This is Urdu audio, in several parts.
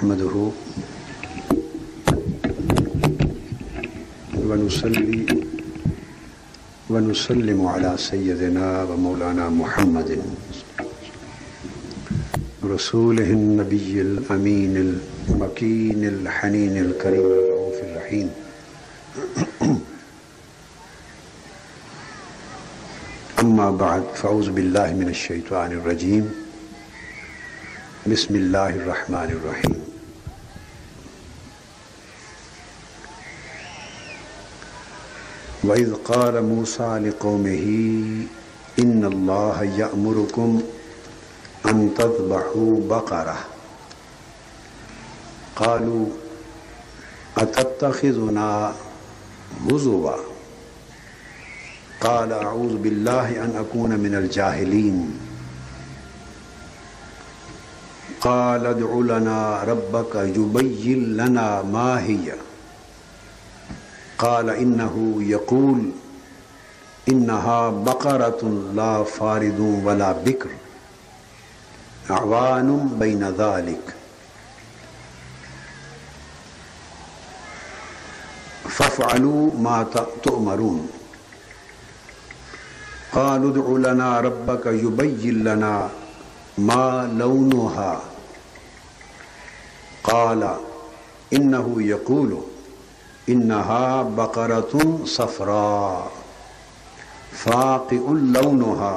نحمده ونصلي ونسلم على سيدنا ومولانا محمد رسوله النبي الأمين المكين الحنين الكريم الرؤوف الرحيم. أما بعد فأعوذ بالله من الشيطان الرجيم. بسم الله الرحمن الرحيم. وإذ قال موسى لقومه إن الله يأمركم أن تذبحوا بقرة قالوا أتتخذنا هزوا قال أعوذ بالله أن أكون من الجاهلين قال ادع لنا ربك يبين لنا ما هي قال إنه يقول إنها بقرة لا فارض ولا بكر عوان بين ذلك فافعلوا ما تؤمرون قالوا ادع لنا ربك يبين لنا ما لونها قال إنه يقول إنها بقرة صفراء فاقع لونها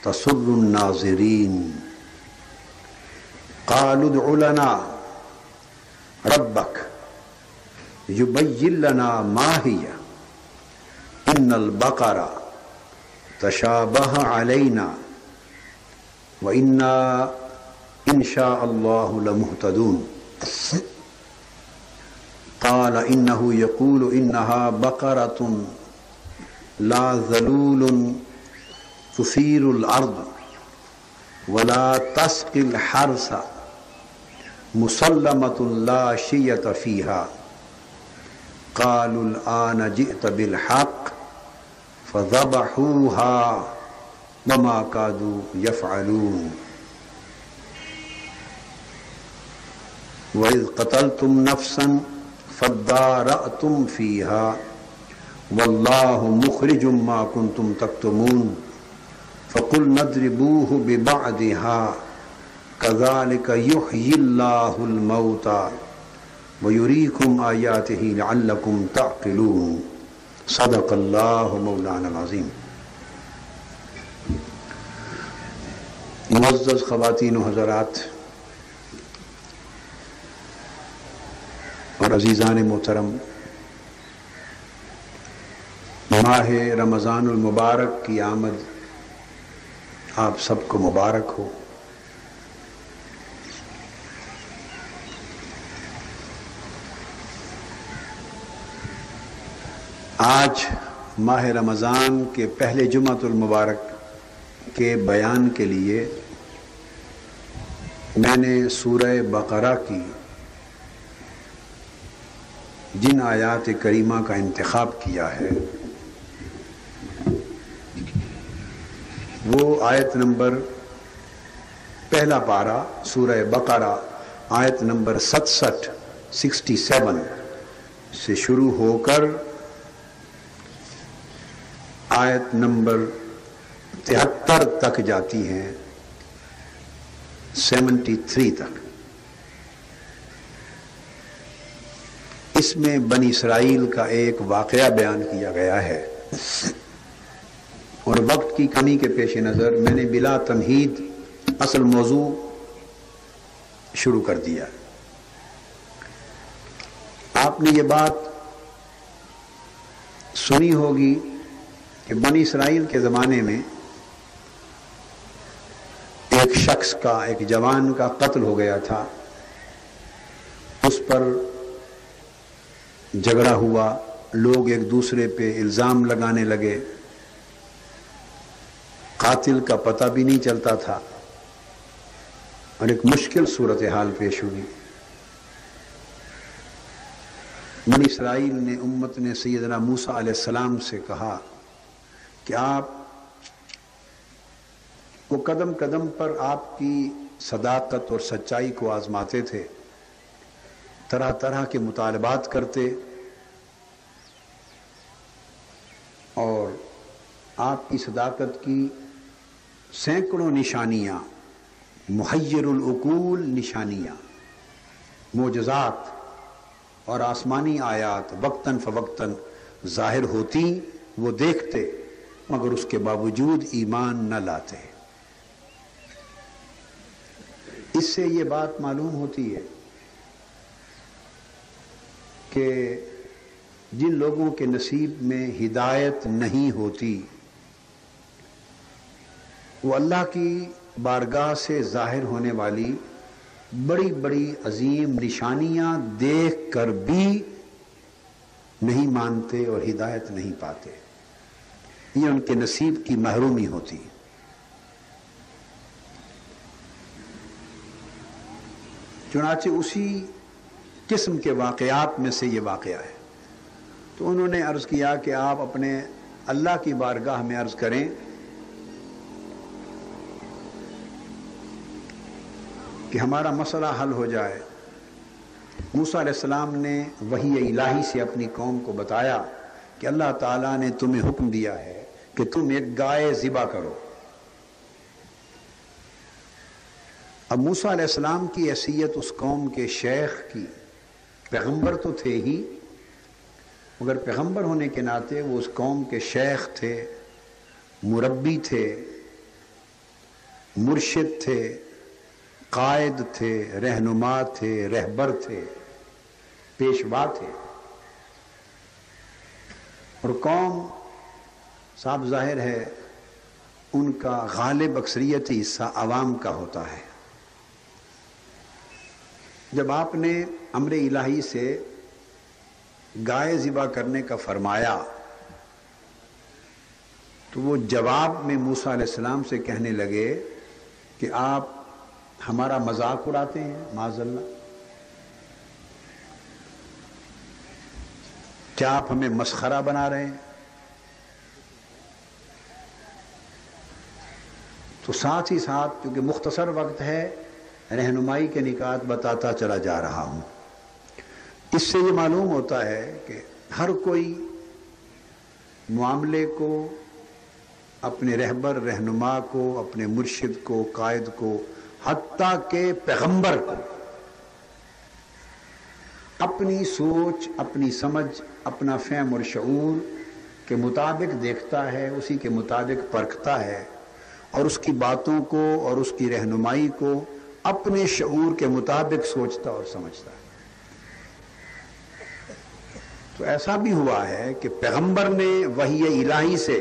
تسر الناظرين قالوا ادع لنا ربك يبين لنا ما هي إن البقرة تشابه علينا وإنا إن شاء الله لمهتدون قال إنه يقول إنها بقرة لا ذلول تثير الأرض ولا تسقي الحرث مسلمة لا شية فيها قالوا الآن جئت بالحق فذبحوها وما كادوا يفعلون وإذ قتلتم نفسا فادارأتم فيها والله مخرج ما كنتم تكتمون فقلنا اضربوه ببعضها كذلك يحيي الله الموتى ويريكم آياته لعلكم تعقلون صدق اللہ مولانا العظیم. معزز خواتین و حضرات اور عزیزان محترم، ماہ رمضان المبارک کی آمد آپ سب کو مبارک ہو. آج ماہ رمضان کے پہلے جمعۃ المبارک کے بیان کے لیے میں نے سورہ بقرہ کی جن آیات کریمہ کا انتخاب کیا ہے وہ آیت نمبر پہلا پارہ سورہ بقرہ آیت نمبر 67 سے شروع ہو کر آیت نمبر 73 تک جاتی ہیں، 73 تک. اس میں بنی اسرائیل کا ایک واقعہ بیان کیا گیا ہے اور وقت کی کمی کے پیش نظر میں نے بلا تمہید اصل موضوع شروع کر دیا. آپ نے یہ بات سنی ہوگی کہ بنی اسرائیل کے زمانے میں ایک شخص کا، ایک جوان کا قتل ہو گیا تھا. اس پر جھگڑا ہوا، لوگ ایک دوسرے پہ الزام لگانے لگے، قاتل کا پتہ بھی نہیں چلتا تھا اور ایک مشکل صورتحال پیش ہوئی. بنی اسرائیل نے، امت نے سیدنا موسیٰ علیہ السلام سے کہا کہ آپ وہ قدم قدم پر آپ کی صداقت اور سچائی کو آزماتے تھے طرح طرح کے مطالبات کرتے، اور آپ کی صداقت کی سینکڑوں نشانیاں، محیر العقول نشانیاں، معجزات اور آسمانی آیات وقتاً فوقتاً ظاہر ہوتی، وہ دیکھتے مگر اس کے باوجود ایمان نہ لاتے۔ اس سے یہ بات معلوم ہوتی ہے کہ جن لوگوں کے نصیب میں ہدایت نہیں ہوتی، وہ اللہ کی بارگاہ سے ظاہر ہونے والی بڑی بڑی عظیم نشانیاں دیکھ کر بھی نہیں مانتے اور ہدایت نہیں پاتے۔ یہ ان کے نصیب کی محرومی ہوتی۔ چنانچہ اسی قسم کے واقعات میں سے یہ واقعہ ہے۔ تو انہوں نے عرض کیا کہ آپ اپنے اللہ کی بارگاہ میں عرض کریں کہ ہمارا مسئلہ حل ہو جائے۔ موسیٰ علیہ السلام نے وحی الہی سے اپنی قوم کو بتایا کہ اللہ تعالیٰ نے تمہیں حکم دیا ہے کہ تم ایک گائے ذبح کرو۔ اب موسیٰ علیہ السلام کی حیثیت اس قوم کے شیخ کی، پیغمبر تو تھے ہی، مگر پیغمبر ہونے کے ناطے وہ اس قوم کے شیخ تھے، مربی تھے، مرشد تھے، قائد تھے، رہنما تھے، رہبر تھے، پیشوا تھے۔ اور قوم صاحب ظاہر ہے ان کا غالب اکثریتی حصہ عوام کا ہوتا ہے۔ جب آپ نے امر الہی سے گائے ذبح کرنے کا فرمایا تو وہ جواب میں موسیٰ علیہ السلام سے کہنے لگے کہ آپ ہمارا مذاق اڑاتے ہیں، معاذ اللہ، کیا آپ ہمیں مسخرہ بنا رہے ہیں؟ تو ساتھ ہی ساتھ کیونکہ مختصر وقت ہے رہنمائی کے نکات بتاتا چلا جا رہا ہوں۔ اس سے یہ معلوم ہوتا ہے کہ ہر کوئی معاملے کو، اپنے رہبر رہنما کو، اپنے مرشد کو، قائد کو، حتیٰ کہ پیغمبر کو اپنی سوچ، اپنی سمجھ، اپنا فہم اور شعور کے مطابق دیکھتا ہے، اسی کے مطابق پرکھتا ہے، اور اس کی باتوں کو اور اس کی رہنمائی کو اپنے شعور کے مطابق سوچتا اور سمجھتا ہے۔ تو ایسا بھی ہوا ہے کہ پیغمبر نے وحی الہی سے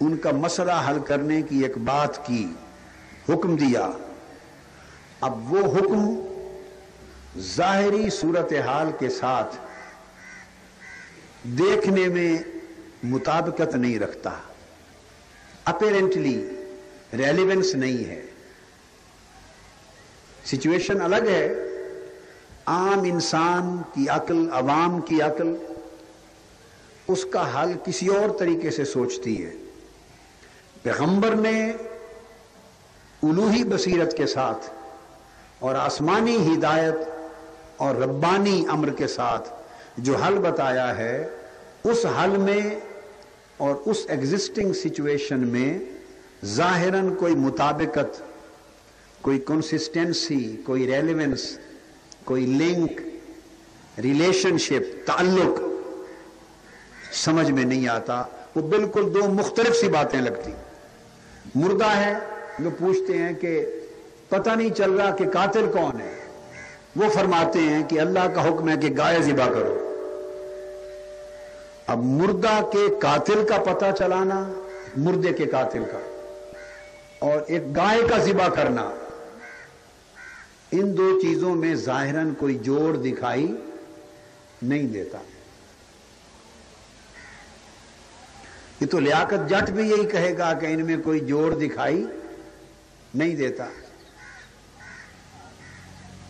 ان کا مسئلہ حل کرنے کی ایک بات کی، حکم دیا۔ اب وہ حکم ظاہری صورتحال کے ساتھ دیکھنے میں مطابقت نہیں رکھتا، اپیرنٹلی ریلیونس نہیں ہے۔ سچویشن الگ ہے، عام انسان کی عقل، عوام کی عقل اس کا حل کسی اور طریقے سے سوچتی ہے۔ پیغمبر نے الوہی بصیرت کے ساتھ اور آسمانی ہدایت اور ربانی امر کے ساتھ جو حل بتایا ہے، اس حل میں اور اس ایگزسٹنگ سچویشن میں ظاہراً کوئی مطابقت، کوئی کنسسٹنسی، کوئی ریلیونس، کوئی لنک، ریلیشن شپ، تعلق سمجھ میں نہیں آتا۔ وہ بالکل دو مختلف سی باتیں لگتی۔ مردہ ہے، جو پوچھتے ہیں کہ پتہ نہیں چل رہا کہ قاتل کون ہے، وہ فرماتے ہیں کہ اللہ کا حکم ہے کہ گائے ذبح کرو۔ اب مردہ کے قاتل کا پتہ چلانا، مردے کے قاتل کا، اور ایک گائے کا ذبح کرنا، ان دو چیزوں میں ظاہراً کوئی جوڑ دکھائی نہیں دیتا۔ یہ تو لیاقت جٹ بھی یہی کہے گا کہ ان میں کوئی جوڑ دکھائی نہیں دیتا،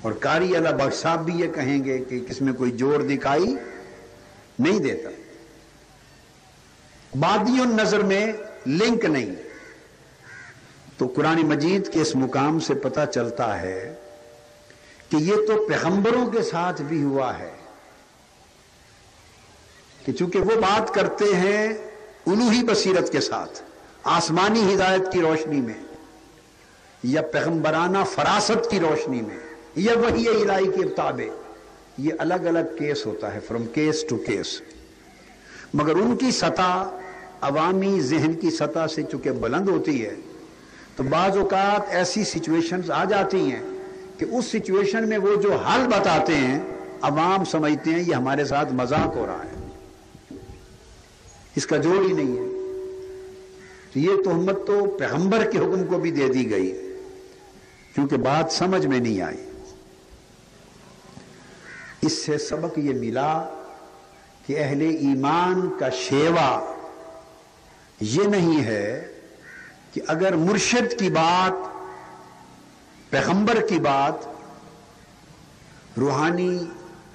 اور قاری اللہ بخش صاحب بھی یہ کہیں گے کہ اس میں کوئی جوڑ دکھائی نہیں دیتا۔ بادی النظر میں لنک نہیں۔ تو قرآن مجید کے اس مقام سے پتہ چلتا ہے کہ یہ تو پیغمبروں کے ساتھ بھی ہوا ہے کہ چونکہ وہ بات کرتے ہیں الوہی بصیرت کے ساتھ، آسمانی ہدایت کی روشنی میں، یا پیغمبرانہ فراست کی روشنی میں، یا وحی الہی کے تابع، یہ الگ الگ کیس ہوتا ہے، فرام کیس ٹو کیس. مگر ان کی سطح عوامی ذہن کی سطح سے چونکہ بلند ہوتی ہے تو بعض اوقات ایسی سچویشنز آ جاتی ہیں کہ اس سچویشن میں وہ جو حل بتاتے ہیں عوام سمجھتے ہیں یہ ہمارے ساتھ مذاق ہو رہا ہے، اس کا جوڑ ہی نہیں ہے. تو یہ تہمت تو پیغمبر کے حکم کو بھی دے دی گئی کیونکہ بات سمجھ میں نہیں آئی. اس سے سبق یہ ملا کہ اہل ایمان کا شیوا یہ نہیں ہے کہ اگر مرشد کی بات، پیغمبر کی بات، روحانی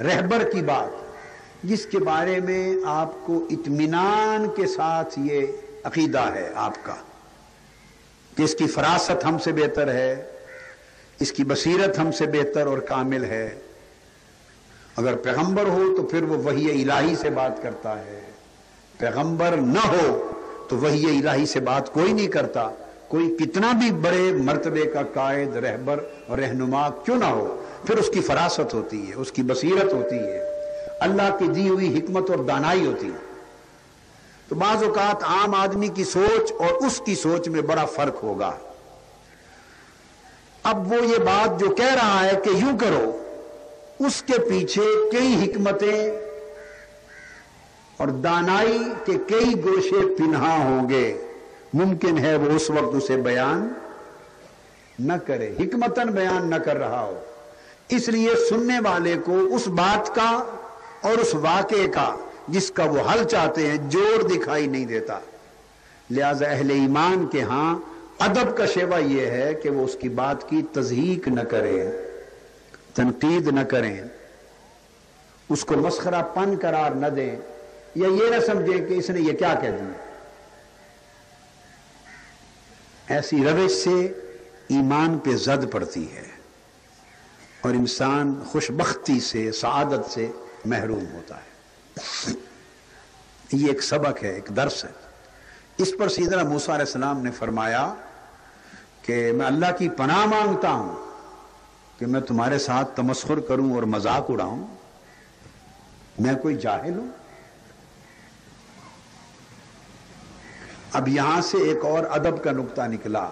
رہبر کی بات جس کے بارے میں آپ کو اطمینان کے ساتھ یہ عقیدہ ہے آپ کا کہ اس کی فراست ہم سے بہتر ہے، اس کی بصیرت ہم سے بہتر اور کامل ہے. اگر پیغمبر ہو تو پھر وہ وحی الہی سے بات کرتا ہے، پیغمبر نہ ہو تو وحی الہی سے بات کوئی نہیں کرتا. کوئی کتنا بھی بڑے مرتبے کا قائد، رہبر اور رہنما کیوں نہ ہو، پھر اس کی فراست ہوتی ہے، اس کی بصیرت ہوتی ہے، اللہ کی دی ہوئی حکمت اور دانائی ہوتی ہے. تو بعض اوقات عام آدمی کی سوچ اور اس کی سوچ میں بڑا فرق ہوگا. اب وہ یہ بات جو کہہ رہا ہے کہ یوں کرو، اس کے پیچھے کئی حکمتیں اور دانائی کے کئی گوشے پنہا ہوں گے. ممکن ہے وہ اس وقت اسے بیان نہ کرے، حکمتاً بیان نہ کر رہا ہو، اس لیے سننے والے کو اس بات کا اور اس واقعے کا جس کا وہ حل چاہتے ہیں جوڑ دکھائی نہیں دیتا. لہذا اہل ایمان کے ہاں ادب کا شیوا یہ ہے کہ وہ اس کی بات کی تضحیق نہ کریں، تنقید نہ کریں، اس کو مسخرہ پن قرار نہ دیں، یا یہ نہ سمجھیں کہ اس نے یہ کیا کہہ دیا. ایسی روش سے ایمان پہ زد پڑتی ہے اور انسان خوشبختی سے، سعادت سے محروم ہوتا ہے. یہ ایک سبق ہے، ایک درس ہے. اس پر سیدنا موسیٰ علیہ السلام نے فرمایا کہ میں اللہ کی پناہ مانگتا ہوں کہ میں تمہارے ساتھ تمسخر کروں اور مذاق اڑاؤں. میں کوئی جاہل ہوں؟ اب یہاں سے ایک اور ادب کا نقطہ نکلا،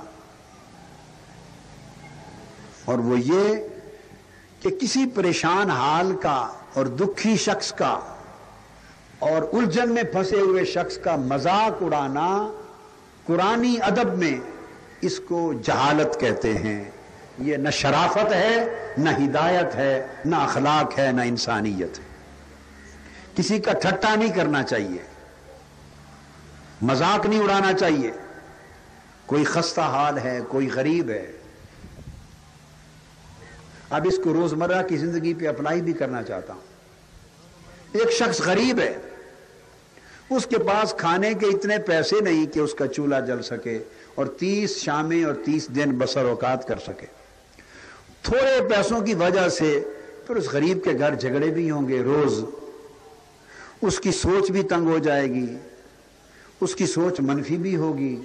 اور وہ یہ کہ کسی پریشان حال کا اور دکھی شخص کا اور الجھن میں پھنسے ہوئے شخص کا مذاق اڑانا قرآنی ادب میں اس کو جہالت کہتے ہیں. یہ نہ شرافت ہے، نہ ہدایت ہے، نہ اخلاق ہے، نہ انسانیت ہے. کسی کا ٹھٹا نہیں کرنا چاہیے، مذاق نہیں اڑانا چاہیے. کوئی خستہ حال ہے، کوئی غریب ہے، اب اس کو روزمرہ کی زندگی پہ اپلائی بھی کرنا چاہتا ہوں. ایک شخص غریب ہے، اس کے پاس کھانے کے اتنے پیسے نہیں کہ اس کا چولہا جل سکے اور 30 شامیں اور 30 دن بسر اوقات کر سکے. تھوڑے پیسوں کی وجہ سے پھر اس غریب کے گھر جھگڑے بھی ہوں گے روز، اس کی سوچ بھی تنگ ہو جائے گی، اس کی سوچ منفی بھی ہوگی،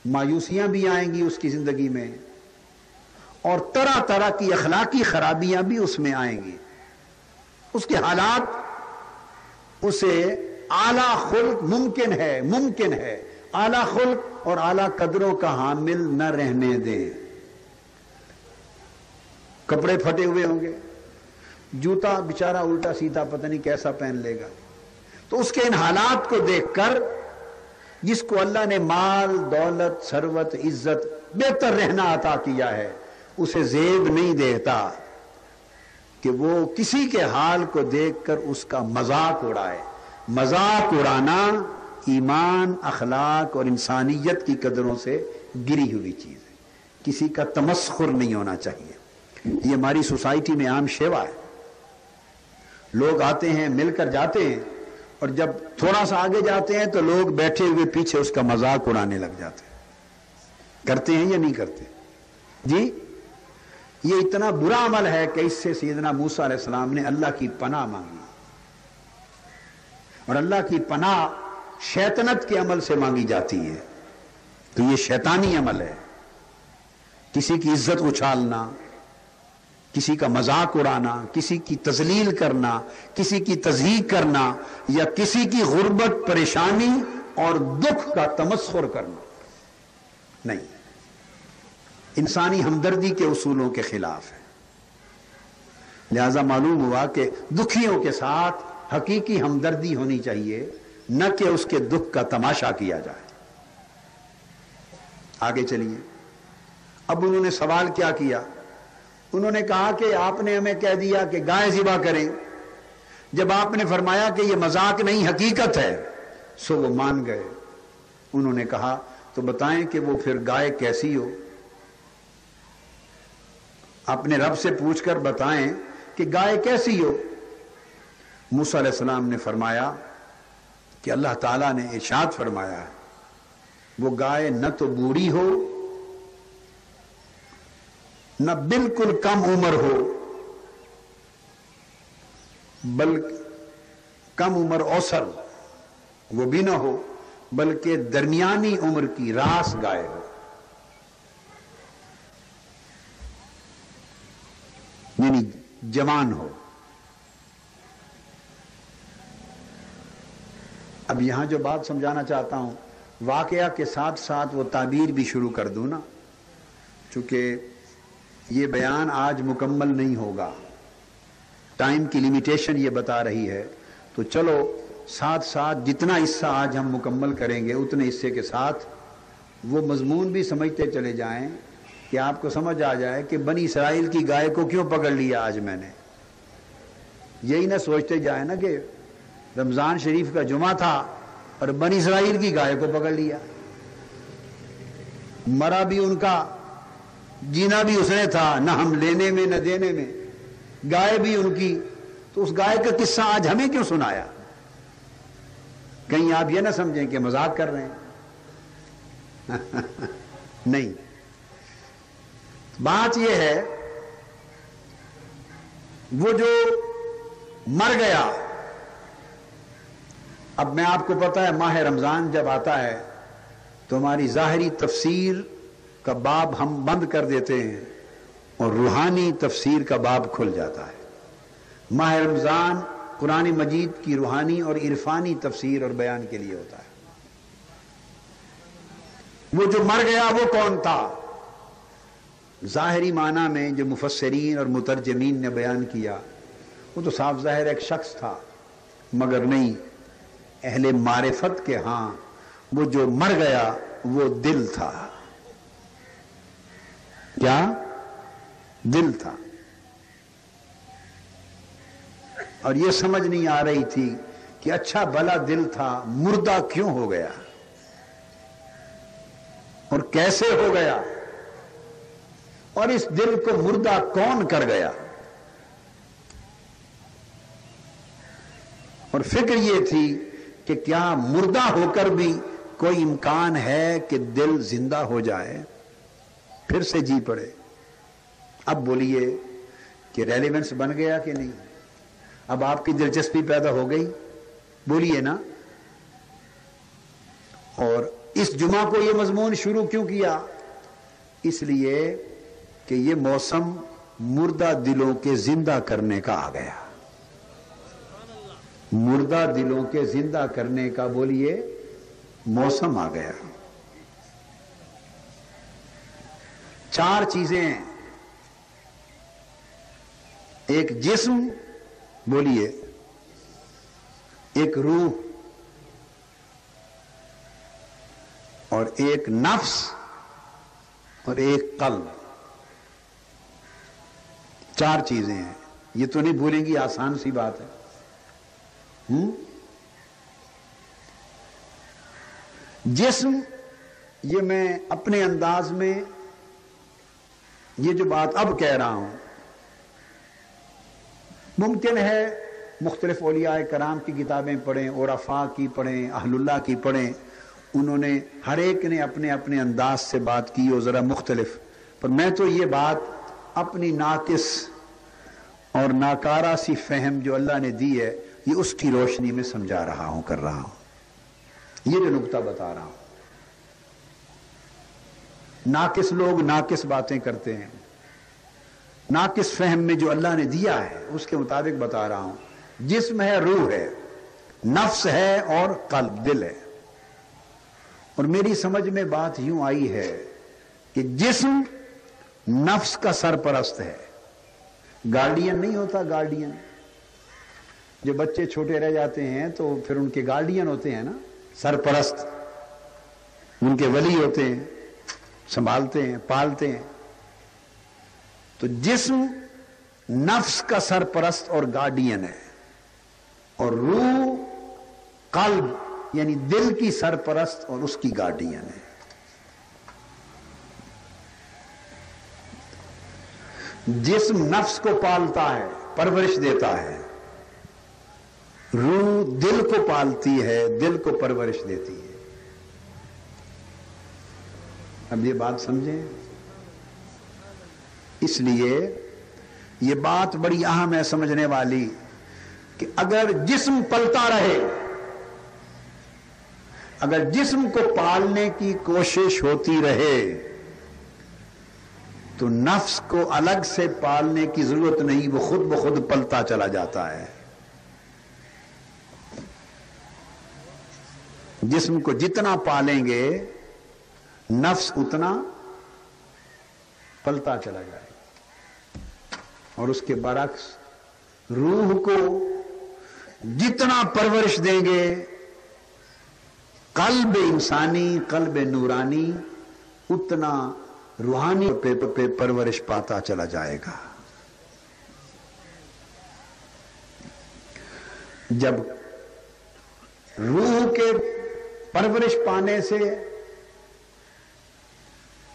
مایوسیاں بھی آئیں گی اس کی زندگی میں، اور طرح طرح کی اخلاقی خرابیاں بھی اس میں آئیں گی. اس کے حالات اسے اعلیٰ خلق ممکن ہے اعلیٰ خلق اور اعلیٰ قدروں کا حامل نہ رہنے دیں. کپڑے پھٹے ہوئے ہوں گے، جوتا بیچارہ الٹا سیدھا پتہ نہیں کیسا پہن لے گا. تو اس کے ان حالات کو دیکھ کر جس کو اللہ نے مال، دولت، ثروت، عزت، بہتر رہنا عطا کیا ہے، اسے زیب نہیں دیتا کہ وہ کسی کے حال کو دیکھ کر اس کا مذاق اڑائے. مذاق اڑانا ایمان، اخلاق اور انسانیت کی قدروں سے گری ہوئی چیز ہے. کسی کا تمسخر نہیں ہونا چاہیے. یہ ہماری سوسائٹی میں عام شیوا ہے. لوگ آتے ہیں، مل کر جاتے ہیں، اور جب تھوڑا سا آگے جاتے ہیں تو لوگ بیٹھے ہوئے پیچھے اس کا مذاق اڑانے لگ جاتے ہیں. کرتے ہیں یا نہیں کرتے؟ جی یہ اتنا برا عمل ہے کہ اس سے سیدنا موسیٰ علیہ السلام نے اللہ کی پناہ مانگی، اور اللہ کی پناہ شیطنت کے عمل سے مانگی جاتی ہے، تو یہ شیطانی عمل ہے۔ کسی کی عزت اچھالنا، کسی کا مذاق اڑانا، کسی کی تذلیل کرنا، کسی کی تضحیق کرنا، یا کسی کی غربت، پریشانی اور دکھ کا تمسخر کرنا نہیں، انسانی ہمدردی کے اصولوں کے خلاف ہے۔ لہذا معلوم ہوا کہ دکھیوں کے ساتھ حقیقی ہمدردی ہونی چاہیے، نہ کہ اس کے دکھ کا تماشا کیا جائے۔ آگے چلیے، اب انہوں نے سوال کیا کیا؟ انہوں نے کہا کہ آپ نے ہمیں کہہ دیا کہ گائے ذبح کریں، جب آپ نے فرمایا کہ یہ مذاق نہیں حقیقت ہے، سو وہ مان گئے۔ انہوں نے کہا تو بتائیں کہ وہ پھر گائے کیسی ہو؟ اپنے رب سے پوچھ کر بتائیں کہ گائے کیسی ہو؟ موسیٰ علیہ السلام نے فرمایا کہ اللہ تعالیٰ نے ارشاد فرمایا ہے وہ گائے نہ تو بوڑھی ہو، نہ بالکل کم عمر ہو، بلکہ کم عمر اوسر وہ بھی نہ ہو، بلکہ درمیانی عمر کی راس گائے ہو، یعنی جوان ہو۔ اب یہاں جو بات سمجھانا چاہتا ہوں، واقعہ کے ساتھ ساتھ وہ تعبیر بھی شروع کر دوں نا، چونکہ یہ بیان آج مکمل نہیں ہوگا، ٹائم کی لیمیٹیشن یہ بتا رہی ہے، تو چلو ساتھ ساتھ جتنا حصہ آج ہم مکمل کریں گے اتنے حصے کے ساتھ وہ مضمون بھی سمجھتے چلے جائیں کہ آپ کو سمجھ آ جائے کہ بنی اسرائیل کی گائے کو کیوں پکڑ لیا آج میں نے۔ یہی نہ سوچتے جائیں نا کہ رمضان شریف کا جمعہ تھا اور بنی اسرائیل کی گائے کو پکڑ لیا، مرا بھی ان کا، جینا بھی اس نے تھا، نہ ہم لینے میں نہ دینے میں، گائے بھی ان کی، تو اس گائے کا قصہ آج ہمیں کیوں سنایا؟ کہیں آپ یہ نہ سمجھیں کہ مذاق کر رہے ہیں نہیں، بات یہ ہے وہ جو مر گیا، اب میں آپ کو پتا ہے ماہ رمضان جب آتا ہے تو ہماری ظاہری تفسیر کا باب ہم بند کر دیتے ہیں اور روحانی تفسیر کا باب کھل جاتا ہے۔ ماہ رمضان قرآن مجید کی روحانی اور عرفانی تفسیر اور بیان کے لیے ہوتا ہے۔ وہ جو مر گیا وہ کون تھا؟ ظاہری معنی میں جو مفسرین اور مترجمین نے بیان کیا وہ تو صاف ظاہر ایک شخص تھا، مگر نہیں، اہل معرفت کے ہاں وہ جو مر گیا وہ دل تھا۔ کیا؟ دل تھا۔ اور یہ سمجھ نہیں آ رہی تھی کہ اچھا بھلا دل تھا، مردہ کیوں ہو گیا اور کیسے ہو گیا، اور اس دل کو مردہ کون کر گیا؟ اور فکر یہ تھی کہ کیا مردہ ہو کر بھی کوئی امکان ہے کہ دل زندہ ہو جائے، پھر سے جی پڑے۔ اب بولیے کہ ریلیونس بن گیا کہ نہیں؟ اب آپ کی دلچسپی پیدا ہو گئی؟ بولیے نا۔ اور اس جمعہ کو یہ مضمون شروع کیوں کیا؟ اس لیے کہ یہ موسم مردہ دلوں کے زندہ کرنے کا آ گیا، مردہ دلوں کے زندہ کرنے کا بولیے موسم آ گیا۔ چار چیزیں ہیں، ایک جسم، بولیے، ایک روح، اور ایک نفس، اور ایک قلب۔ چار چیزیں ہیں، یہ تو نہیں بھولیں گی، آسان سی بات ہے۔ جسم، یہ میں اپنے انداز میں یہ جو بات اب کہہ رہا ہوں، ممکن ہے مختلف اولیاء کرام کی کتابیں پڑھیں، عرفاء کی پڑھیں، اہل اللہ کی پڑھیں، انہوں نے ہر ایک نے اپنے اپنے انداز سے بات کی اور ذرا مختلف، پر میں تو یہ بات اپنی ناقص اور ناکارہ سی فہم جو اللہ نے دی ہے یہ اس کی روشنی میں سمجھا رہا ہوں، کر رہا ہوں، یہ جو نقطہ بتا رہا ہوں۔ ناقص لوگ ناقص باتیں کرتے ہیں، ناقص فہم میں جو اللہ نے دیا ہے اس کے مطابق بتا رہا ہوں۔ جسم ہے، روح ہے، نفس ہے اور قلب، دل ہے۔ اور میری سمجھ میں بات یوں آئی ہے کہ جسم نفس کا سرپرست ہے، گارڈین نہیں ہوتا، گارڈین جو بچے چھوٹے رہ جاتے ہیں تو پھر ان کے گارڈین ہوتے ہیں نا، سرپرست، ان کے ولی ہوتے ہیں، سنبھالتے ہیں، پالتے ہیں۔ تو جسم نفس کا سرپرست اور گارڈین ہے، اور روح قلب یعنی دل کی سرپرست اور اس کی گارڈین ہے۔ جسم نفس کو پالتا ہے، پرورش دیتا ہے، روح دل کو پالتی ہے، دل کو پرورش دیتی ہے۔ اب یہ بات سمجھیں، اس لیے یہ بات بڑی اہم ہے سمجھنے والی کہ اگر جسم پلتا رہے، اگر جسم کو پالنے کی کوشش ہوتی رہے تو نفس کو الگ سے پالنے کی ضرورت نہیں، وہ خود بخود پلتا چلا جاتا ہے۔ جسم کو جتنا پالیں گے نفس اتنا پلتا چلا جائے گا، اور اس کے برعکس روح کو جتنا پرورش دیں گے، قلب انسانی، قلب نورانی اتنا روحانی پہ پرورش پاتا چلا جائے گا۔ جب روح کے پرورش پانے سے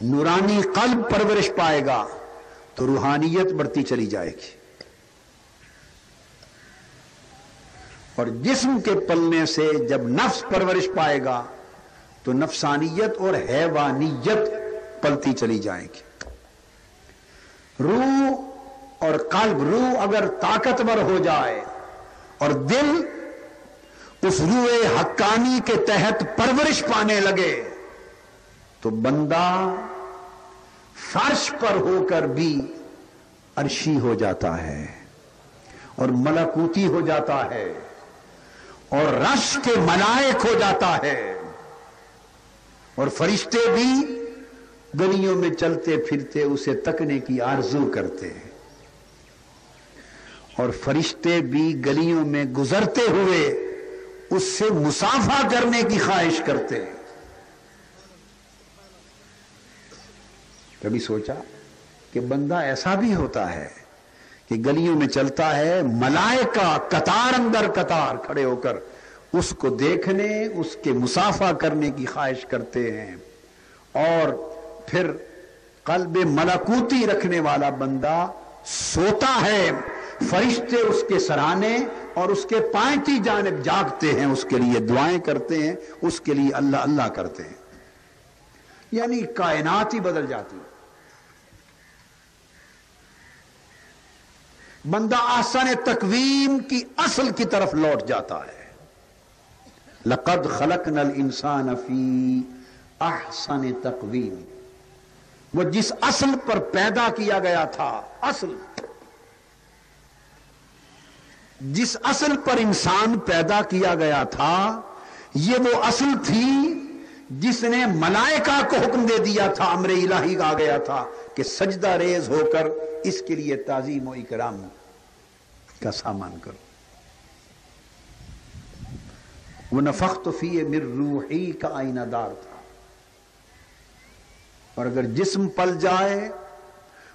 نورانی قلب پرورش پائے گا تو روحانیت بڑھتی چلی جائے گی، اور جسم کے پلنے سے جب نفس پرورش پائے گا تو نفسانیت اور حیوانیت پلتی چلی جائے گی۔ روح اور قلب، روح اگر طاقتور ہو جائے اور دل اس روح حقانی کے تحت پرورش پانے لگے تو بندہ فرش پر ہو کر بھی عرشی ہو جاتا ہے اور ملکوتی ہو جاتا ہے اور رش کے ملائک ہو جاتا ہے، اور فرشتے بھی گلیوں میں چلتے پھرتے اسے تکنے کی آرزو کرتے ہیں، اور فرشتے بھی گلیوں میں گزرتے ہوئے اس سے مصافحہ کرنے کی خواہش کرتے ہیں۔ کبھی سوچا کہ بندہ ایسا بھی ہوتا ہے کہ گلیوں میں چلتا ہے، ملائکہ قطار اندر قطار کھڑے ہو کر اس کو دیکھنے، اس کے مصافحہ کرنے کی خواہش کرتے ہیں، اور پھر قلب ملکوتی رکھنے والا بندہ سوتا ہے، فرشتے اس کے سرانے اور اس کے پائیں جانب جاگتے ہیں، اس کے لیے دعائیں کرتے ہیں، اس کے لیے اللہ اللہ کرتے ہیں، یعنی کائنات ہی بدل جاتی ہے۔ بندہ احسن تقویم کی اصل کی طرف لوٹ جاتا ہے۔ لقد خلقنا الانسان فی احسن تقویم، وہ جس اصل پر پیدا کیا گیا تھا، اصل جس اصل پر انسان پیدا کیا گیا تھا، یہ وہ اصل تھی جس نے ملائکہ کو حکم دے دیا تھا، امر الہی آ گیا تھا کہ سجدہ ریز ہو کر اس کے لیے تعظیم و اکرام کا سامان کرو۔ وَنَفَخْتُ فِيهِ مِن رُوحِي کا آئینہ دار تھا، اور اگر جسم پل جائے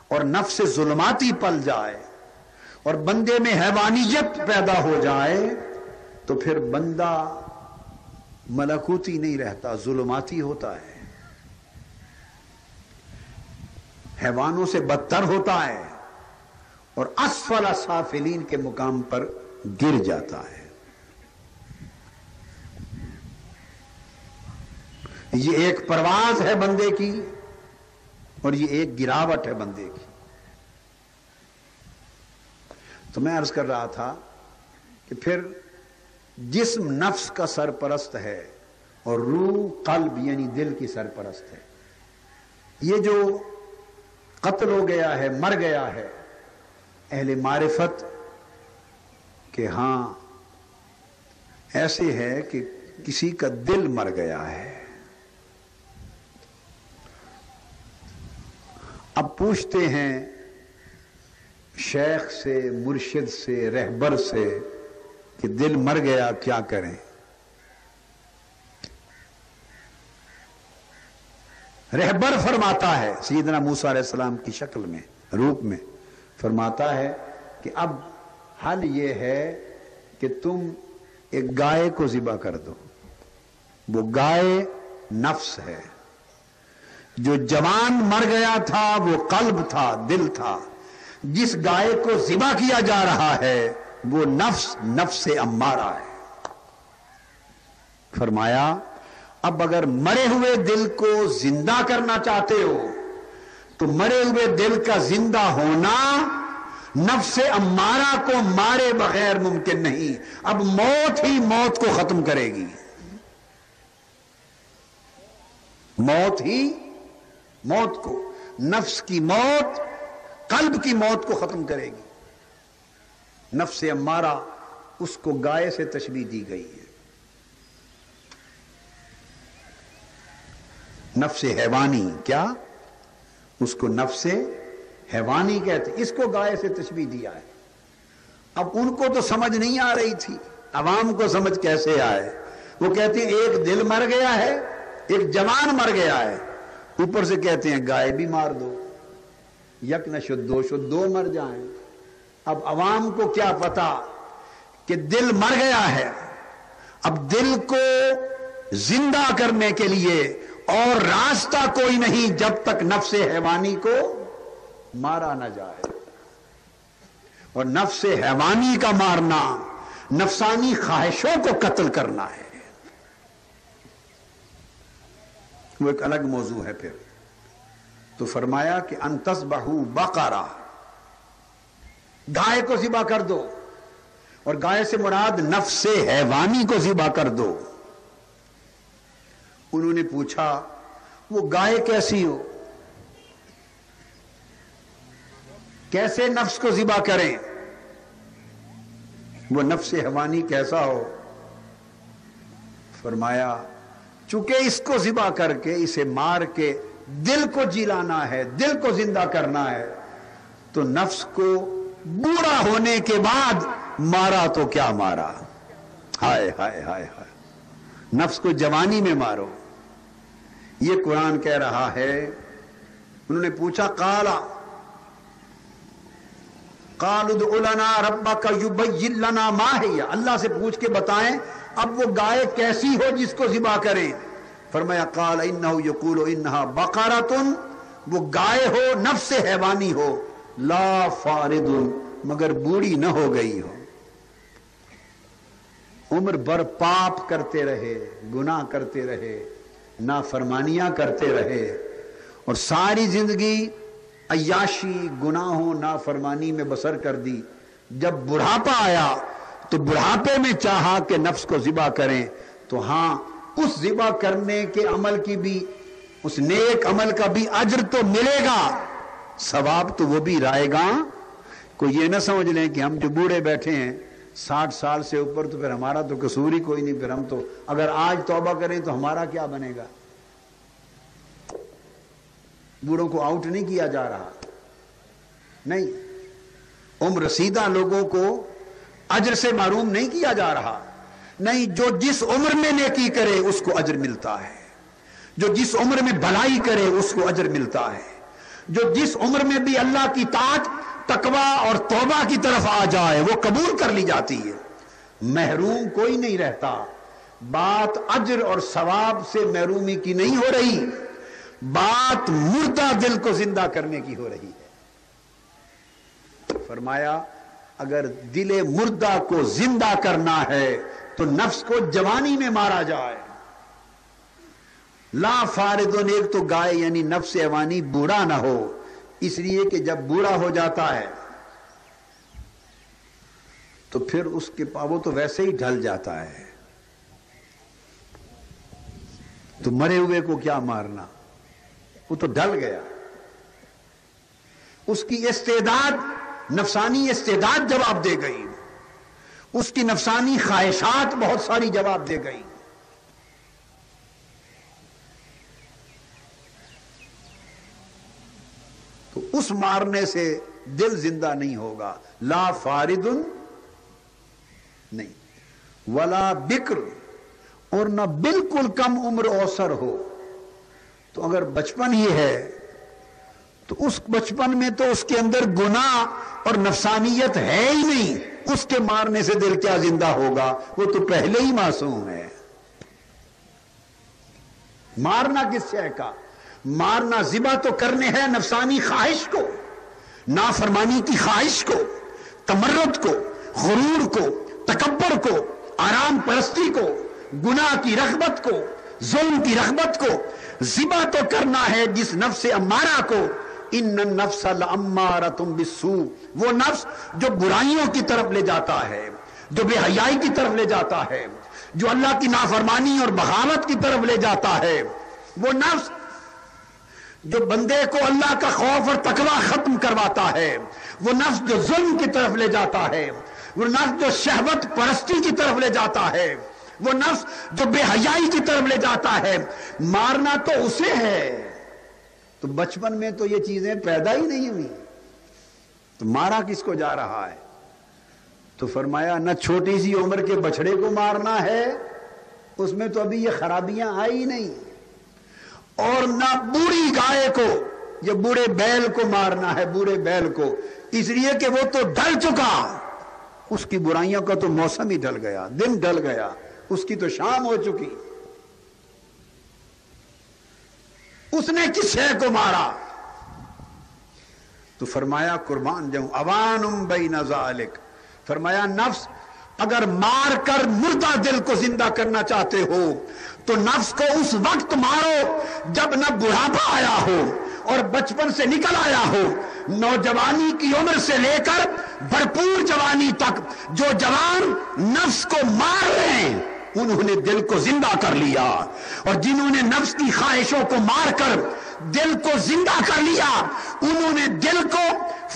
اور نفس ظلماتی پل جائے اور بندے میں حیوانیت پیدا ہو جائے تو پھر بندہ ملکوتی نہیں رہتا، ظلماتی ہوتا ہے، حیوانوں سے بدتر ہوتا ہے اور اسفل سافلین کے مقام پر گر جاتا ہے۔ یہ ایک پرواز ہے بندے کی اور یہ ایک گراوٹ ہے بندے کی۔ تو میں عرض کر رہا تھا کہ پھر جسم نفس کا سرپرست ہے اور روح قلب یعنی دل کی سرپرست ہے. یہ جو قتل ہو گیا ہے، مر گیا ہے، اہل معرفت کہ ہاں ایسے ہے کہ کسی کا دل مر گیا ہے. اب پوچھتے ہیں شیخ سے، مرشد سے، رہبر سے کہ دل مر گیا کیا کریں؟ رہبر فرماتا ہے سیدنا موسیٰ علیہ السلام کی شکل میں، روپ میں فرماتا ہے کہ اب حل یہ ہے کہ تم ایک گائے کو ذبح کر دو. وہ گائے نفس ہے. جو جوان مر گیا تھا وہ قلب تھا، دل تھا. جس گائے کو ذبح کیا جا رہا ہے وہ نفس امارہ ہے. فرمایا اب اگر مرے ہوئے دل کو زندہ کرنا چاہتے ہو تو مرے ہوئے دل کا زندہ ہونا نفس امارہ کو مارے بغیر ممکن نہیں. اب موت ہی موت کو ختم کرے گی. موت ہی موت کو، نفس کی موت قلب کی موت کو ختم کرے گی. نفس امارہ اس کو گائے سے تشبیہ دی گئی ہے. نفس حیوانی، کیا اس کو نفس حیوانی کہتے، اس کو گائے سے تشبیہ دیا ہے. اب ان کو تو سمجھ نہیں آ رہی تھی، عوام کو سمجھ کیسے آئے؟ وہ کہتے ہیں ایک دل مر گیا ہے، ایک جوان مر گیا ہے، اوپر سے کہتے ہیں گائے بھی مار دو، یک نہ شد دو مر جائیں. اب عوام کو کیا پتا کہ دل مر گیا ہے. اب دل کو زندہ کرنے کے لیے اور راستہ کوئی نہیں جب تک نفس حیوانی کو مارا نہ جائے. اور نفس حیوانی کا مارنا نفسانی خواہشوں کو قتل کرنا ہے. وہ ایک الگ موضوع ہے. پھر تو فرمایا کہ ان تذبحوا بقرہ، گائے کو ذبح کر دو. اور گائے سے مراد نفس حیوانی کو ذبح کر دو. انہوں نے پوچھا وہ گائے کیسی ہو، کیسے نفس کو ذبح کریں؟ وہ نفس حیوانی کیسا ہو؟ فرمایا چونکہ اس کو ذبح کر کے، اسے مار کے دل کو جلانا ہے، دل کو زندہ کرنا ہے، تو نفس کو بوڑھا ہونے کے بعد مارا تو کیا مارا. ہائے ہائے ہائے ہائے، نفس کو جوانی میں مارو. یہ قرآن کہہ رہا ہے. انہوں نے پوچھا قالوا ادع لنا ربک یبین لنا ما ہی، اللہ سے پوچھ کے بتائیں اب وہ گائے کیسی ہو جس کو ذبح کریں. فرمایا قال انہ یقول انہا بقرۃ، وہ گائے ہو، نفس حیوانی ہو، لا فارض، مگر بوڑھی نہ ہو گئی ہو. عمر بھر پاپ کرتے رہے، گناہ کرتے رہے، نافرمانیاں کرتے رہے، اور ساری زندگی عیاشی، گناہوں، نافرمانی میں بسر کر دی. جب بڑھاپا آیا تو بڑھاپے میں چاہا کہ نفس کو ذبح کریں، تو ہاں اس ذبح کرنے کے عمل کی بھی، اس نیک عمل کا بھی اجر تو ملے گا، ثواب تو وہ بھی رائے گا. کوئی یہ نہ سمجھ لیں کہ ہم جو بوڑھے بیٹھے ہیں 60 سال سے اوپر تو پھر ہمارا تو قصور ہی کوئی نہیں، پھر ہم تو اگر آج توبہ کریں تو ہمارا کیا بنے گا. بوڑھوں کو آؤٹ نہیں کیا جا رہا، نہیں، عمر رسیدہ لوگوں کو اجر سے محروم نہیں کیا جا رہا. نہیں، جو جس عمر میں نیکی کرے اس کو اجر ملتا ہے، جو جس عمر میں بھلائی کرے اس کو اجر ملتا ہے، جو جس عمر میں بھی اللہ کی طاعت، تقوی اور توبہ کی طرف آ جائے وہ قبول کر لی جاتی ہے. محروم کوئی نہیں رہتا. بات اجر اور ثواب سے محرومی کی نہیں ہو رہی، بات مردہ دل کو زندہ کرنے کی ہو رہی ہے. فرمایا اگر دل مردہ کو زندہ کرنا ہے تو نفس کو جوانی میں مارا جائے. لا فارضن، ایک تو گائے یعنی نفس حیوانی بوڑھا نہ ہو، اس لیے کہ جب بوڑھا ہو جاتا ہے تو پھر اس کے وہ تو ویسے ہی ڈھل جاتا ہے. تو مرے ہوئے کو کیا مارنا، وہ تو ڈھل گیا. اس کی استعداد، نفسانی استعداد جواب دے گئی، اس کی نفسانی خواہشات بہت ساری جواب دے گئی. تو اس مارنے سے دل زندہ نہیں ہوگا. لا فارد نہیں، ولا بکر، اور نہ بالکل کم عمر اوسر ہو. تو اگر بچپن ہی ہے تو اس بچپن میں تو اس کے اندر گناہ اور نفسانیت ہے ہی نہیں، اس کے مارنے سے دل کیا زندہ ہوگا، وہ تو پہلے ہی معصوم ہے. مارنا کس شے کا؟ مارنا ذبح تو کرنے ہے نفسانی خواہش کو، نافرمانی کی خواہش کو، تمرد کو، غرور کو، تکبر کو، آرام پرستی کو، گناہ کی رغبت کو، ظلم کی رغبت کو ذبح تو کرنا ہے جس نفس امارہ کو. ان النفس لامارۃ بالسوء، وہ نفس جو برائیوں کی طرف لے جاتا ہے، جو بے حیائی کی طرف لے جاتا ہے، جو اللہ کی نافرمانی اور بغاوت کی طرف لے جاتا ہے، وہ نفس جو بندے کو اللہ کا خوف اور تقوی ختم کرواتا ہے، وہ نفس جو ظلم کی طرف لے جاتا ہے، وہ نفس جو شہوت پرستی کی طرف لے جاتا ہے، وہ نفس جو بے حیائی کی طرف لے جاتا ہے، مارنا تو اسے ہے. تو بچپن میں تو یہ چیزیں پیدا ہی نہیں ہوئی، تو مارا کس کو جا رہا ہے؟ تو فرمایا نہ چھوٹی سی عمر کے بچڑے کو مارنا ہے، اس میں تو ابھی یہ خرابیاں آئی نہیں، اور نہ بوڑھی گائے کو یا بوڑھے بیل کو مارنا ہے، بوڑھے بیل کو، اس لیے کہ وہ تو ڈل چکا، اس کی برائیوں کا تو موسم ہی ڈل گیا، دن ڈل گیا، اس کی تو شام ہو چکی. اس نے کس شے کو مارا؟ تو فرمایا قربان جاؤں اوانم بین ذالک، فرمایا نفس اگر مار کر مردہ دل کو زندہ کرنا چاہتے ہو تو نفس کو اس وقت مارو جب نہ بڑھاپا آیا ہو اور بچپن سے نکل آیا ہو. نوجوانی کی عمر سے لے کر بھرپور جوانی تک جو جوان نفس کو مار رہے ہیں انہوں نے دل کو زندہ کر لیا، اور جنہوں نے نفس کی خواہشوں کو مار کر دل کو زندہ کر لیا انہوں نے دل کو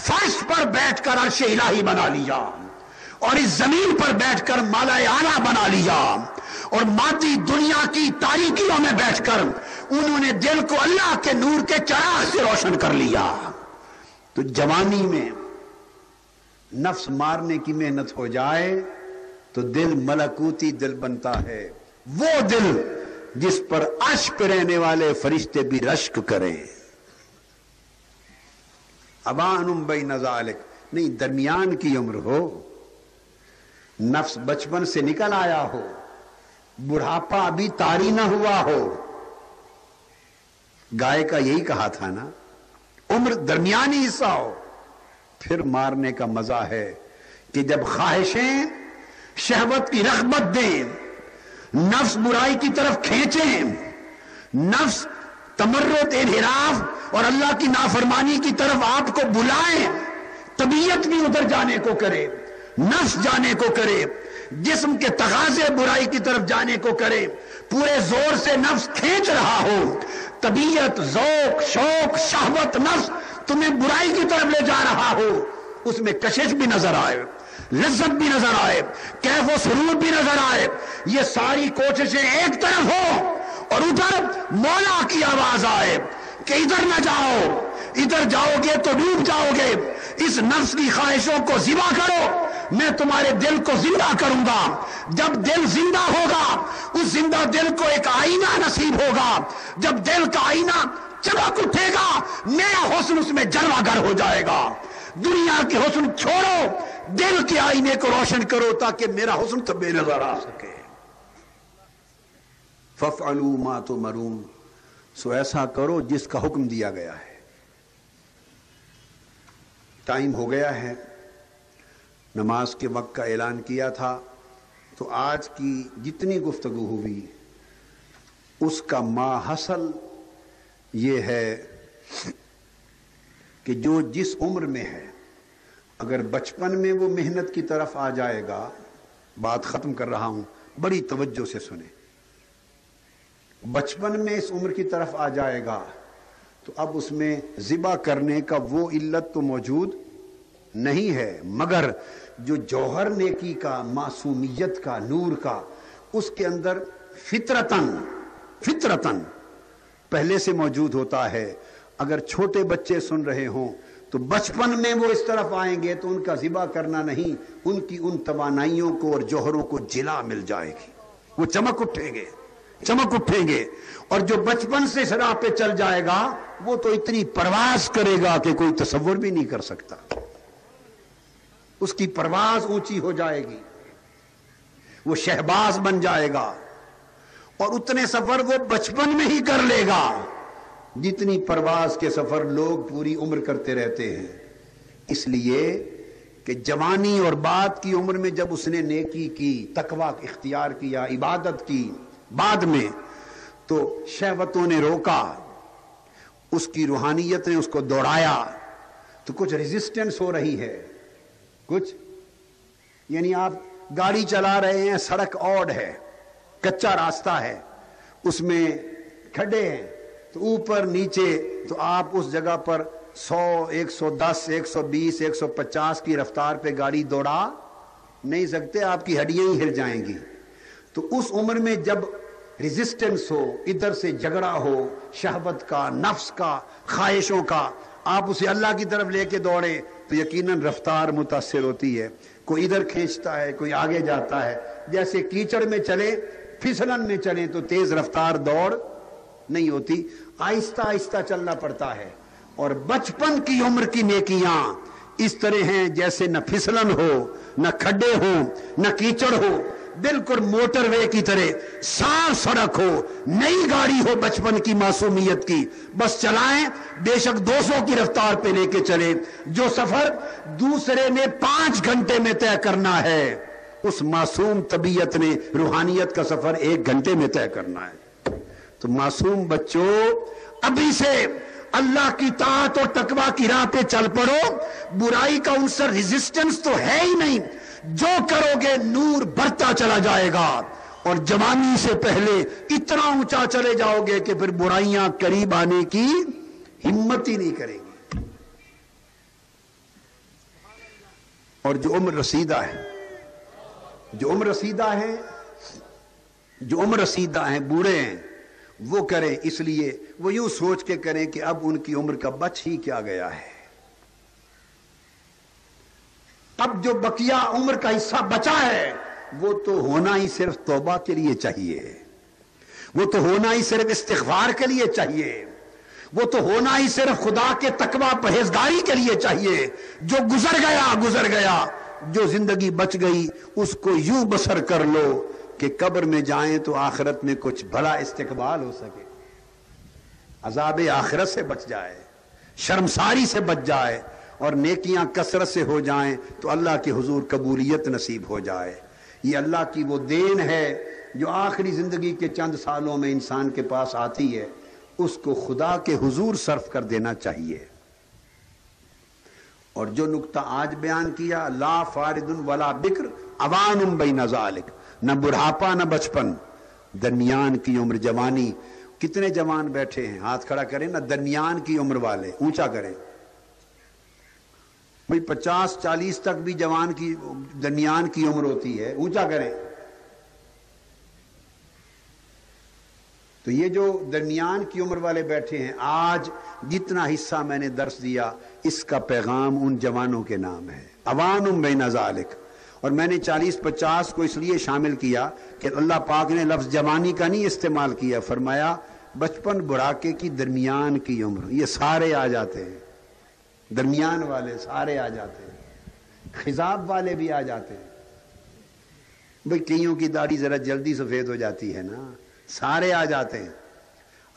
فرش پر بیٹھ کر عرش الہی بنا لیا، اور اس زمین پر بیٹھ کر مالا اعلیٰ بنا لیا، اور مادی دنیا کی تاریکیوں میں بیٹھ کر انہوں نے دل کو اللہ کے نور کے چراغ سے روشن کر لیا. تو جوانی میں نفس مارنے کی محنت ہو جائے تو دل ملکوتی دل بنتا ہے، وہ دل جس پر عرش پہ رہنے والے فرشتے بھی رشک کریں. ابانم بین ذالک نہیں، درمیان کی عمر ہو، نفس بچپن سے نکل آیا ہو، بڑھاپا ابھی طاری نہ ہوا ہو. گائے کا یہی کہا تھا نا، عمر درمیانی حصہ ہو، پھر مارنے کا مزہ ہے کہ جب خواہشیں شہوت کی رغبت دیں، نفس برائی کی طرف کھینچیں، نفس تمرد انحراف اور اللہ کی نافرمانی کی طرف آپ کو بلائیں، طبیعت بھی ادھر جانے کو کرے، نفس جانے کو کرے، جسم کے تقاضے برائی کی طرف جانے کو کرے، پورے زور سے نفس کھینچ رہا ہو، طبیعت، ذوق، شوق، شہوت، نفس تمہیں برائی کی طرف لے جا رہا ہو، اس میں کشش بھی نظر آئے، لذت بھی نظر آئے، کیف و سرور بھی نظر آئے، یہ ساری کوششیں ایک طرف ہو اور ادھر مولا کی آواز آئے کہ ادھر نہ جاؤ، ادھر جاؤ گے تو ڈوب جاؤ گے، اس نفس کی خواہشوں کو ذبح کرو، میں تمہارے دل کو زندہ کروں گا. جب دل زندہ ہوگا اس زندہ دل کو ایک آئینہ نصیب ہوگا، جب دل کا آئینہ چمک اٹھے گا میرا حسن اس میں جلوہ گر ہو جائے گا. دنیا کے حسن چھوڑو، دل کے آئینے کو روشن کرو تاکہ میرا حسن تمہیں نظر آ سکے. فَافْعَلُوا مَا تُؤْمَرُونَ، سو ایسا کرو جس کا حکم دیا گیا ہے. ٹائم ہو گیا ہے، نماز کے وقت کا اعلان کیا تھا، تو آج کی جتنی گفتگو ہوئی اس کا ماحصل یہ ہے کہ جو جس عمر میں ہے اگر بچپن میں وہ محنت کی طرف آ جائے گا، بات ختم کر رہا ہوں، بڑی توجہ سے سنیں، بچپن میں اس عمر کی طرف آ جائے گا تو اب اس میں ذبح کرنے کا وہ علت تو موجود نہیں ہے، مگر جو جوہر نیکی کا، معصومیت کا، نور کا، اس کے اندر فطرتاً پہلے سے موجود ہوتا ہے۔ اگر چھوٹے بچے سن رہے ہوں تو بچپن میں وہ اس طرف آئیں گے تو ان کا ذبح کرنا نہیں، ان کی ان توانائیوں کو اور جوہروں کو جلا مل جائے گی، وہ چمک اٹھیں گے، اور جو بچپن سے اس راہ پہ چل جائے گا وہ تو اتنی پرواز کرے گا کہ کوئی تصور بھی نہیں کر سکتا، اس کی پرواز اونچی ہو جائے گی، وہ شہباز بن جائے گا، اور اتنے سفر وہ بچپن میں ہی کر لے گا جتنی پرواز کے سفر لوگ پوری عمر کرتے رہتے ہیں۔ اس لیے کہ جوانی اور بعد کی عمر میں جب اس نے نیکی کی، تقوی اختیار کیا، عبادت کی، بعد میں تو شہوتوں نے روکا، اس کی روحانیت نے اس کو دوڑایا، تو کچھ ریزسٹنس ہو رہی ہے، کچھ، یعنی آپ گاڑی چلا رہے ہیں، سڑک اوڈ ہے، کچا راستہ ہے، اس میں کھڈے ہیں، تو اوپر نیچے، تو آپ اس جگہ پر 100، 110، 120، 150 کی رفتار پہ گاڑی دوڑا نہیں سکتے، آپ کی ہڈیاں ہی ہل جائیں گی۔ تو اس عمر میں جب ریزسٹنس ہو، ادھر سے جھگڑا ہو، شہوت کا، نفس کا، خواہشوں کا، آپ اسے اللہ کی طرف لے کے دوڑے تو یقیناً رفتار متاثر ہوتی ہے، کوئی ادھر کھینچتا ہے، کوئی آگے جاتا ہے، جیسے کیچڑ میں چلے، پھسلن میں چلیں تو تیز رفتار دوڑ نہیں ہوتی، آہستہ آہستہ چلنا پڑتا ہے۔ اور بچپن کی عمر کی نیکیاں اس طرح ہیں جیسے نہ پھسلن ہو، نہ کھڈے ہو، نہ کیچڑ ہو، بالکل موٹر وے کی طرح صاف سڑک ہو، نئی گاڑی ہو بچپن کی معصومیت کی، بس چلائیں، بے شک 200 کی رفتار پہ لے کے چلے، جو سفر دوسرے نے 5 گھنٹے میں طے کرنا ہے اس معصوم طبیعت نے روحانیت کا سفر 1 گھنٹے میں طے کرنا ہے۔ تو معصوم بچوں، ابھی سے اللہ کی طاعت اور تقوی کی راہ پہ چل پڑو، برائی کا عنصر ریزسٹنس تو ہے ہی نہیں، جو کرو گے نور بڑھتا چلا جائے گا، اور جوانی سے پہلے اتنا اونچا چلے جاؤ گے کہ پھر برائیاں قریب آنے کی ہمت ہی نہیں کریں گی۔ اور جو عمر رسیدہ ہیں، بوڑھے ہیں، وہ کریں، اس لیے وہ یوں سوچ کے کریں کہ اب ان کی عمر کا بچ ہی کیا گیا ہے، اب جو بقیہ عمر کا حصہ بچا ہے وہ تو ہونا ہی صرف توبہ کے لیے چاہیے، وہ تو ہونا ہی صرف استغفار کے لیے چاہیے، وہ تو ہونا ہی صرف خدا کے تقوی پرہیزگاری کے لیے چاہیے۔ جو گزر گیا، جو زندگی بچ گئی اس کو یوں بسر کر لو کہ قبر میں جائیں تو آخرت میں کچھ بھلا استقبال ہو سکے، عذاب آخرت سے بچ جائے، شرمساری سے بچ جائے، اور نیکیاں کثرت سے ہو جائیں تو اللہ کے حضور قبولیت نصیب ہو جائے۔ یہ اللہ کی وہ دین ہے جو آخری زندگی کے چند سالوں میں انسان کے پاس آتی ہے، اس کو خدا کے حضور صرف کر دینا چاہیے۔ اور جو نقطہ آج بیان کیا، لا فارد ولا بکر اوان بین ذالک، نہ بڑھاپا نہ بچپن، درمیان کی عمر، جوانی۔ کتنے جوان بیٹھے ہیں؟ ہاتھ کھڑا کریں نا، درمیان کی عمر والے، اونچا کریں بھئی، 50-40 تک بھی جوان کی درمیان کی عمر ہوتی ہے، اونچا کریں۔ تو یہ جو درمیان کی عمر والے بیٹھے ہیں، آج جتنا حصہ میں نے درس دیا اس کا پیغام ان جوانوں کے نام ہے، اوان بین ذالک۔ اور میں نے 40-50 کو اس لیے شامل کیا کہ اللہ پاک نے لفظ جوانی کا نہیں استعمال کیا، فرمایا بچپن بڑھاپے کی درمیان کی عمر، یہ سارے آ جاتے ہیں، درمیان والے سارے آ جاتے ہیں، خضاب والے بھی آ جاتے ہیں، بھئی کئیوں کی داڑھی ذرا جلدی سفید ہو جاتی ہے نا، سارے آ جاتے ہیں۔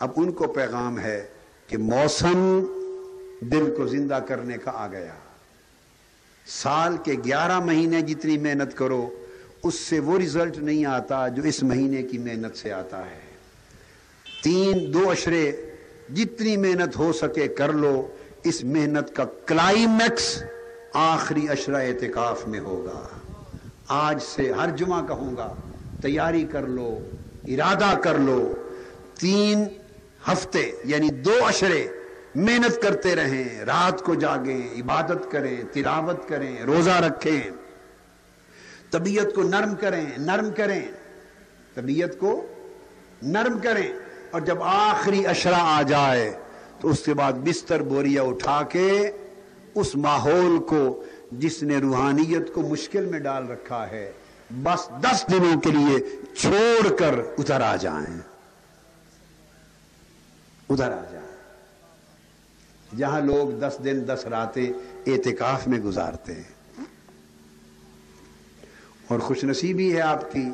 اب ان کو پیغام ہے کہ موسم دل کو زندہ کرنے کا آ گیا، سال کے 11 مہینے جتنی محنت کرو اس سے وہ رزلٹ نہیں آتا جو اس مہینے کی محنت سے آتا ہے۔ 3-2 عشرے جتنی محنت ہو سکے کر لو، اس محنت کا کلائمیکس آخری عشرہ اعتکاف میں ہوگا. آج سے ہر جمعہ کہوں گا تیاری کر لو، ارادہ کر لو. 3 ہفتے یعنی 2 عشرے محنت کرتے رہیں، رات کو جاگیں، عبادت کریں، تلاوت کریں، روزہ رکھیں، طبیعت کو نرم کریں، طبیعت کو نرم کریں. اور جب آخری عشرہ آ جائے تو اس کے بعد بستر بوریا اٹھا کے اس ماحول کو جس نے روحانیت کو مشکل میں ڈال رکھا ہے بس 10 دنوں کے لیے چھوڑ کر ادھر آ جائیں، جہاں لوگ 10 دن 10 راتیں اعتکاف میں گزارتے ہیں. اور خوش نصیبی ہے آپ کی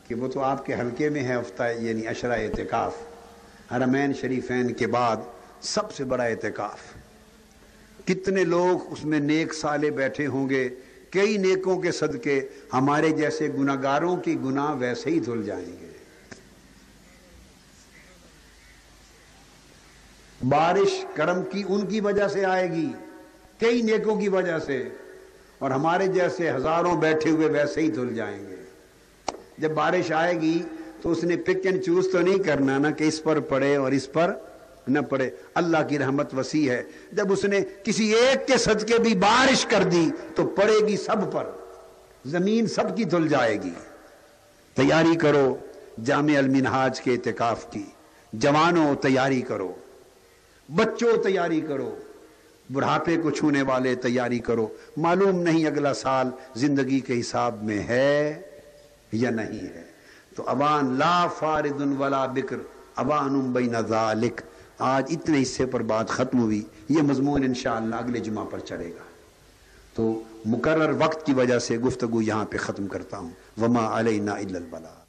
کہ وہ تو آپ کے حلقے میں ہے ہفتہ یعنی عشرہ اعتکاف، حرمین شریفین کے بعد سب سے بڑا اعتکاف. کتنے لوگ اس میں نیک سالے بیٹھے ہوں گے، کئی نیکوں کے صدقے ہمارے جیسے گناہگاروں کی گناہ ویسے ہی دھل جائیں گے. بارش کرم کی ان کی وجہ سے آئے گی، کئی نیکوں کی وجہ سے، اور ہمارے جیسے ہزاروں بیٹھے ہوئے ویسے ہی دھل جائیں گے. جب بارش آئے گی تو اس نے پک اینڈ چوز تو نہیں کرنا نا کہ اس پر پڑے اور اس پر نہ پڑے. اللہ کی رحمت وسیع ہے، جب اس نے کسی ایک کے صدقے بھی بارش کر دی تو پڑے گی سب پر، زمین سب کی دھل جائے گی. تیاری کرو جامع المنہاج کے اعتکاف کی. جوانوں تیاری کرو، بچوں تیاری کرو، بڑھاپے کو چھونے والے تیاری کرو. معلوم نہیں اگلا سال زندگی کے حساب میں ہے یا نہیں ہے. تو ابان لا فارد ولا بکر ابان بین ذالک. آج اتنے حصے پر بات ختم ہوئی، یہ مضمون انشاءاللہ اگلے جمعہ پر چلے گا. تو مقرر وقت کی وجہ سے گفتگو یہاں پہ ختم کرتا ہوں. وما علینا الا البلاغ.